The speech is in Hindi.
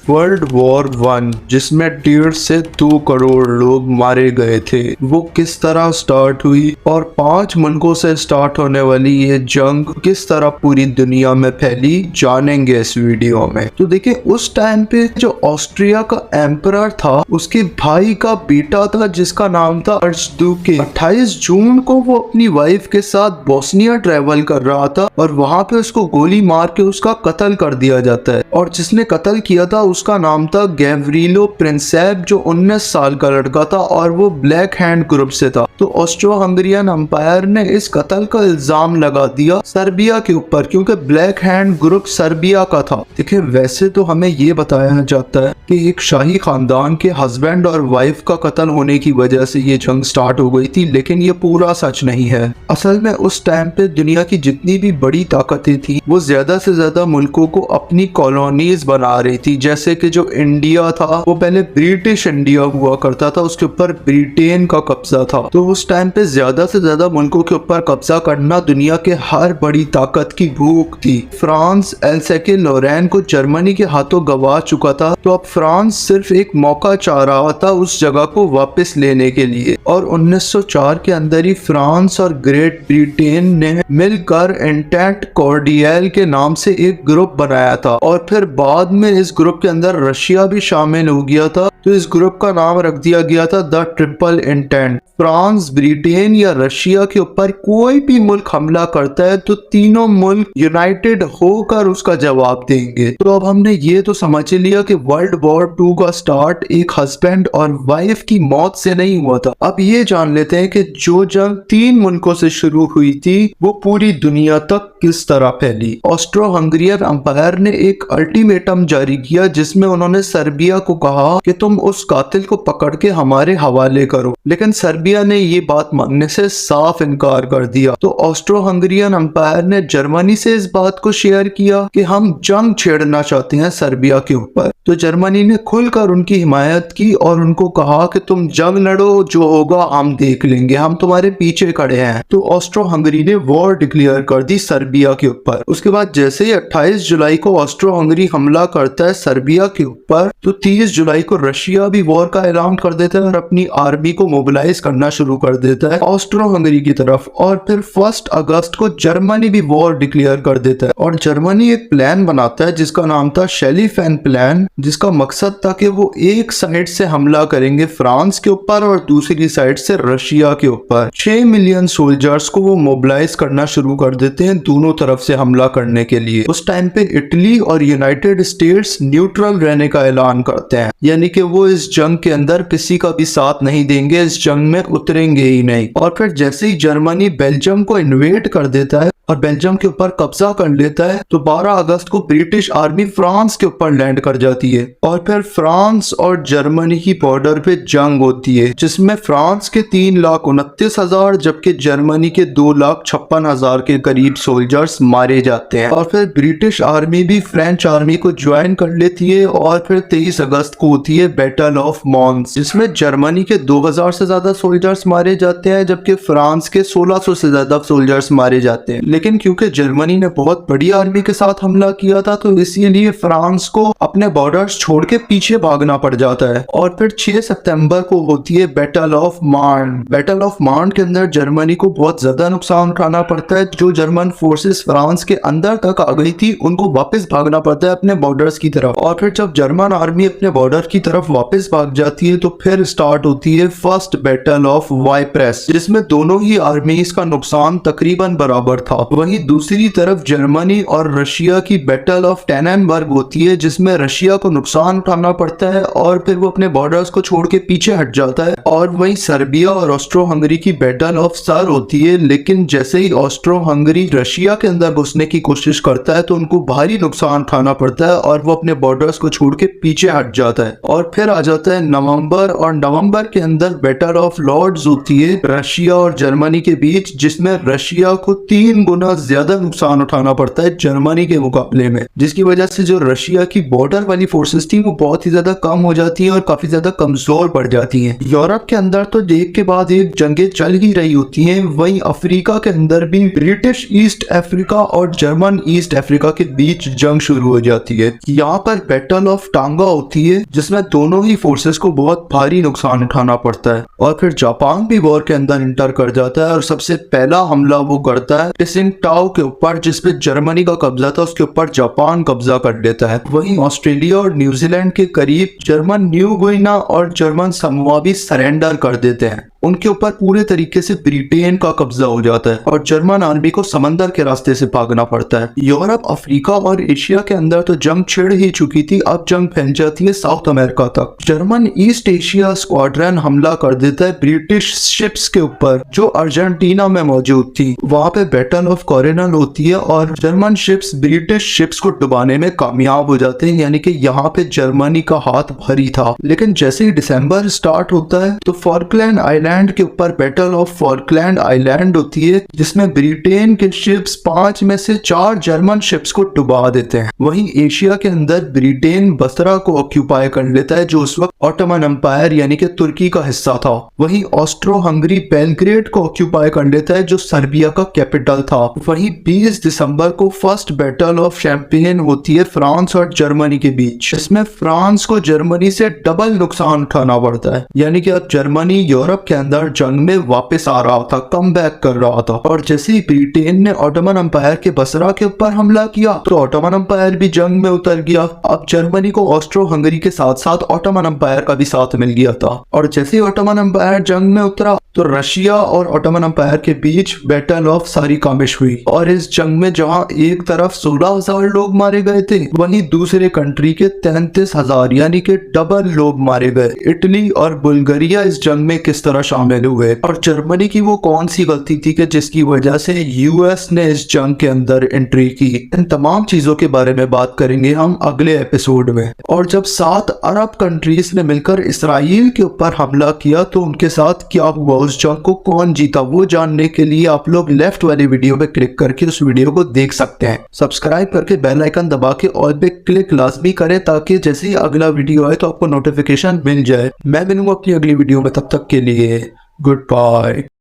वर्ल्ड वॉर 1 जिसमें 1.5 से 2 करोड़ लोग मारे गए थे, वो किस तरह स्टार्ट हुई और 5 मुल्कों से स्टार्ट होने वाली ये जंग किस तरह पूरी दुनिया में फैली, जानेंगे इस वीडियो में। तो देखिए, उस टाइम पे जो ऑस्ट्रिया का एम्परर था, उसके भाई का बेटा था जिसका नाम था आर्चड्यूक। 28 जून को वो अपनी वाइफ के साथ बोस्निया ट्रेवल कर रहा था और वहां पे उसको गोली मार के उसका कत्ल कर दिया जाता है। और जिसने कत्ल किया था उसका नाम था गैव्रिलो प्रिंसेप, जो 19 साल का लड़का था और वो ब्लैक हैंड ग्रुप से था। तो ऑस्ट्रो हंगरियन अंपायर ने इस कत्ल का इल्जाम लगा दिया सर्बिया के ऊपर, क्योंकि ब्लैक हैंड ग्रुप सर्बिया का था। देखिए, वैसे तो हमें ये बताया जाता है कि एक शाही खानदान के हस्बैंड और वाइफ का कत्ल होने की वजह से ये जंग स्टार्ट हो गई थी, लेकिन ये पूरा सच नहीं है। असल में उस टाइम पे दुनिया की जितनी भी बड़ी ताकतें थी, वो ज्यादा से ज्यादा मुल्कों को अपनी कॉलोनीज बना रही थी। जैसे कि जो इंडिया था, वो पहले ब्रिटिश इंडिया हुआ करता था, उसके ऊपर ब्रिटेन का कब्जा था। तो उस टाइम पे ज्यादा से ज्यादा मुल्कों के ऊपर कब्जा करना दुनिया के हर बड़ी ताकत की भूख थी। फ्रांस एल्सेके लोरेन को जर्मनी के हाथों गवा चुका था, तो अब फ्रांस सिर्फ एक मौका चाह रहा था उस जगह को वापस लेने के लिए। और 1904 के अंदर ही फ्रांस और ग्रेट ब्रिटेन ने मिलकर एंटेंट कॉर्डियल के नाम से एक ग्रुप बनाया था, और फिर बाद में इस ग्रुप के अंदर रशिया भी शामिल हो गया था। तो इस ग्रुप का नाम रख दिया गया था the triple intent. France, Britain या रशिया के ऊपर कोई भी मुल्क हमला करता है तो तीनों मुल्क यूनाइटेड होकर उसका जवाब देंगे। तो अब हमने ये तो समझ लिया कि वर्ल्ड वॉर 2 का स्टार्ट एक हस्बैंड और वाइफ की मौत से नहीं हुआ था। अब ये जान लेते हैं कि जो जंग 3 मुल्कों से शुरू हुई थी, वो पूरी दुनिया तक किस तरह फैली। ऑस्ट्रो हंगरियन अंपायर ने एक अल्टीमेटम जारी किया, जिसमें उन्होंने सर्बिया को कहा कि तुम उस कातिल को पकड़ के हमारे हवाले करो, लेकिन सर्बिया ने ये बात मानने से साफ इनकार कर दिया। तो ऑस्ट्रो हंगरियन अंपायर ने जर्मनी से इस बात को शेयर किया कि हम जंग छेड़ना चाहते हैं सर्बिया के ऊपर। तो जर्मनी ने खुलकर उनकी हिमायत की और उनको कहा कि तुम जंग लड़ो, जो होगा हम देख लेंगे, हम तुम्हारे पीछे खड़े हैं। तो ऑस्ट्रो हंगरी ने वॉर डिक्लेयर कर दी सर्बिया के ऊपर। उसके बाद जैसे ही 28 जुलाई को ऑस्ट्रो हंगरी हमला करता है सर्बिया के ऊपर, तो 30 जुलाई को रशिया भी वॉर का ऐलान कर देता है और अपनी आर्मी को मोबिलाइज करना शुरू कर देता है ऑस्ट्रो हंगरी की तरफ। और फिर 1 अगस्त को जर्मनी भी वॉर डिक्लेयर कर देता है, और जर्मनी एक प्लान बनाता है जिसका नाम था शेलीफेन प्लान, जिसका मकसद था कि वो एक साइड से हमला करेंगे फ्रांस के ऊपर और दूसरी साइड से रशिया के ऊपर। 6 मिलियन सोल्जर्स को वो मोबिलाइज करना शुरू कर देते हैं दोनों तरफ से हमला करने के लिए। उस टाइम पे इटली और यूनाइटेड स्टेट्स न्यूट्रल रहने का ऐलान करते हैं, यानी कि वो इस जंग के अंदर किसी का भी साथ नहीं देंगे, इस जंग में उतरेंगे ही नहीं। और फिर जैसे ही जर्मनी बेल्जियम को इन्वेड कर देता है और बेल्जियम के ऊपर कब्जा कर लेता है, तो 12 अगस्त को ब्रिटिश आर्मी फ्रांस के ऊपर लैंड कर जाती है। और फिर फ्रांस और जर्मनी की बॉर्डर पे जंग होती है, जिसमें फ्रांस के 3,29,000 जबकि जर्मनी के 2,56,000 के करीब सोल्जर्स मारे जाते हैं। और फिर ब्रिटिश आर्मी भी फ्रेंच आर्मी को ज्वाइन कर लेती है। और फिर 23 अगस्त को होती है बैटल ऑफ मॉन्स, जिसमें जर्मनी के 2,000 से ज्यादा सोल्जर्स मारे जाते हैं, जबकि फ्रांस के 1,600 से ज्यादा सोल्जर्स मारे जाते हैं। लेकिन क्योंकि जर्मनी ने बहुत बड़ी आर्मी के साथ हमला किया था, तो इसीलिए फ्रांस को अपने बॉर्डर्स छोड़ के पीछे भागना पड़ जाता है। और फिर 6 सितंबर को होती है बैटल ऑफ मार्न। बैटल ऑफ मार्न के अंदर जर्मनी को बहुत ज्यादा नुकसान उठाना पड़ता है। जो जर्मन फोर्सेस फ्रांस के अंदर तक आ गई थी, उनको वापस भागना पड़ता है अपने बॉर्डर्स की तरफ। और फिर जब जर्मन आर्मी अपने बॉर्डर की तरफ वापस भाग जाती है, तो फिर स्टार्ट होती है फर्स्ट बैटल ऑफ वाइप्रेस, जिसमें दोनों ही आर्मीज का नुकसान तकरीबन बराबर था। वहीं दूसरी तरफ जर्मनी और रशिया की बैटल ऑफ टेननबर्ग होती है, जिसमें रशिया को नुकसान उठाना पड़ता है और फिर वो अपने बॉर्डर्स को छोड़ के पीछे हट जाता है। और वहीं सर्बिया और ऑस्ट्रो हंगरी की बैटल ऑफ सर होती है, लेकिन जैसे ही ऑस्ट्रो हंगरी रशिया के अंदर घुसने की कोशिश करता है, तो उनको भारी नुकसान उठाना पड़ता है और वो अपने बॉर्डर्स को छोड़ के पीछे हट जाता है। और फिर आ जाता है नवंबर, और नवंबर के अंदर बैटल ऑफ लॉर्ड्स होती है रशिया और जर्मनी के बीच, जिसमें रशिया को 3 गुना गुना ज्यादा नुकसान उठाना पड़ता है जर्मनी के मुकाबले में, जिसकी वजह से जो रशिया की बॉर्डर वाली फोर्सेस थी वो बहुत ही ज्यादा कम हो जाती हैं और काफी ज्यादा कमजोर पड़ जाती हैं। यूरोप के अंदर तो एक के बाद एक जंगें चल ही रही होती हैं, वहीं अफ्रीका के अंदर भी ब्रिटिश ईस्ट अफ्रीका और जर्मन ईस्ट अफ्रीका के बीच जंग शुरू हो जाती है। यहाँ पर बैटल ऑफ टांगा होती है जिसमें दोनों ही फोर्सेस को बहुत भारी नुकसान उठाना पड़ता है और फिर जापान भी वॉर के अंदर इंटर कर जाता है और सबसे पहला हमला वो करता है टिसिंगटाओ के ऊपर, जिसपे जर्मनी का कब्जा था उसके ऊपर जापान कब्जा कर लेता है। वहीं ऑस्ट्रेलिया और न्यूजीलैंड के करीब जर्मन न्यू गुइना और जर्मन समोआ भी सरेंडर कर देते हैं। उनके ऊपर पूरे तरीके से ब्रिटेन का कब्जा हो जाता है और जर्मन आर्मी को समंदर के रास्ते से भागना पड़ता है। यूरोप, अफ्रीका और एशिया के अंदर तो जंग छिड़ ही चुकी थी, अब जंग फैल जाती है साउथ अमेरिका तक। जर्मन ईस्ट एशिया स्क्वाड्रन हमला कर देता है ब्रिटिश शिप्स के ऊपर जो अर्जेंटीना में मौजूद थी। वहां पे बैटल ऑफ कॉरिनल होती है और जर्मन शिप्स ब्रिटिश शिप्स को डुबाने में कामयाब हो जाते हैं, यानी कि यहाँ पे जर्मनी का हाथ भारी था। लेकिन जैसे ही दिसंबर स्टार्ट होता है तो फॉकलैंड आइलैंड के ऊपर बैटल ऑफ फॉकलैंड आइलैंड होती है जिसमें ब्रिटेन के शिप्स 5 में से 4 जर्मन शिप्स को डुबा देते हैं। वहीं एशिया के अंदर ब्रिटेन बसरा को ऑक्यूपाई कर लेता है जो उस वक्त ऑटोमन एम्पायर यानी कि तुर्की का हिस्सा था। वहीं ऑस्ट्रो हंगरी बेलग्रेड को ऑक्यूपाई कर लेता है जो सर्बिया का कैपिटल था। वहीं 20 दिसंबर को फर्स्ट बैटल ऑफ शैंपेन होती है फ्रांस और जर्मनी के बीच। इसमें फ्रांस को जर्मनी से डबल नुकसान उठाना पड़ता है, यानी कि अब जर्मनी यूरोप के अंदर जंग में वापस आ रहा था, कम बैक कर रहा था। और जैसे ही ब्रिटेन ने ऑटोमन एम्पायर के बसरा के ऊपर हमला किया तो ऑटोमन एम्पायर भी जंग में उतर गया। अब जर्मनी को ऑस्ट्रो हंगरी के साथ साथ ऑटोमन एम्पायर का भी साथ मिल गया था। और जैसे ही ऑटोमन एम्पायर जंग में उतरा तो रशिया और ऑटोमन एम्पायर के बीच बैटल ऑफ सारिकामिश हुई और इस जंग में जहां एक तरफ 16,000 लोग मारे गए थे वहीं दूसरे कंट्री के 33,000 यानी कि डबल लोग मारे गए। इटली और बुल्गारिया इस जंग में किस तरह शामिल हुए और जर्मनी की वो कौन सी गलती थी कि जिसकी वजह से यूएस ने इस जंग के अंदर एंट्री की। इन तमाम चीजों के बारे में बात करेंगे हम अगले एपिसोड में। और जब 7 अरब कंट्रीज ने मिलकर इसराइल के ऊपर हमला किया तो उनके साथ क्या हुआ, उस जंग को कौन जीता, वो जानने के लिए आप लोग लेफ्ट वाली वीडियो पे क्लिक करके उस वीडियो को देख सकते हैं। सब्सक्राइब करके बेल आइकन दबा के ऑल पे क्लिक लाजमी करें ताकि जैसे ही अगला वीडियो आए तो आपको नोटिफिकेशन मिल जाए। मैं मिलूंगा अपनी अगली वीडियो में, तब तक के लिए गुड बाय।